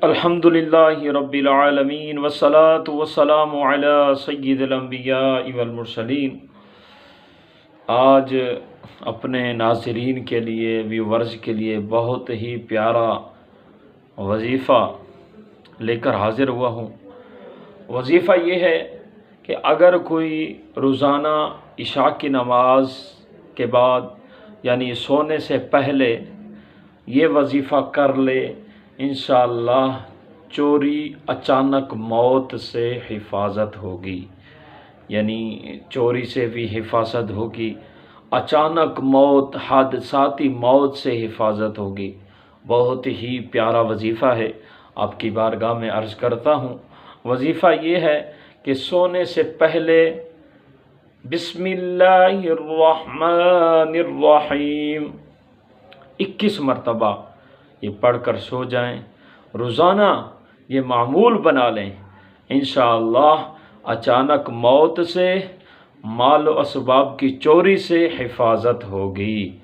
الحمدللہ رب العالمین والصلاة والسلام علی سید الانبیاء والمرسلین۔ آج اپنے ناظرین کے لیے ویورز کے لیے بہت ہی پیارا وظیفہ لے کر حاضر ہوا ہوں۔ وظیفہ یہ ہے کہ اگر کوئی روزانہ عشاء کی نماز کے بعد یعنی سونے سے پہلے یہ وظیفہ کر لے، انشاءاللہ چوری اچانک موت سے حفاظت ہوگی، یعنی چوری سے بھی حفاظت ہوگی، اچانک موت حادثاتی موت سے حفاظت ہوگی۔ بہت ہی پیارا وظیفہ ہے، آپ کی بارگاہ میں عرض کرتا ہوں۔ وظیفہ یہ ہے کہ سونے سے پہلے بسم اللہ الرحمن الرحیم 21 مرتبہ یہ پڑھ کر سو جائیں، روزانہ یہ معمول بنا لیں، انشاءاللہ اچانک موت سے، مال و اسباب کی چوری سے حفاظت ہوگی۔